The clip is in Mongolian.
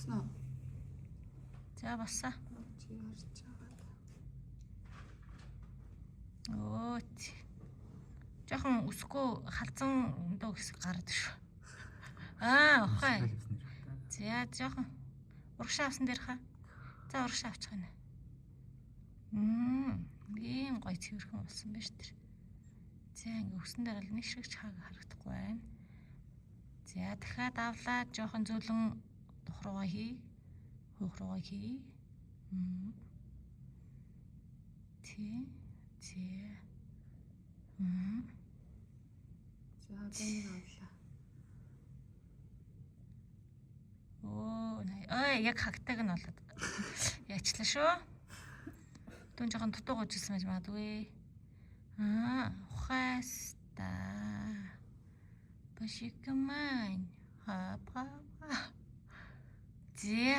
Болсон уу? За басаа. Чи харж байгаа. Оо. Жохон өсгөө халзан дөө хэсэг гараад шүү. Ухаа. За жохон урагшаа авсан дээр хаа. За урагшаа авчих нь. Ийм гоё цэвэрхэн болсон байж тэр. За ингээ өсөн дээр л нэг шиг ч харагдахгүй байна. За дахиад авлаад жоохон зөөлөн тухруугаа хий. Хөөх руугаа хий. Тий. За одоо авлаа. Яг хагтаг нь болоод яачлаа шүү. Түн жоохон дутуу гожсэн байж магадгүй. Ухаста. Башиг маань. Хапа. Зэ.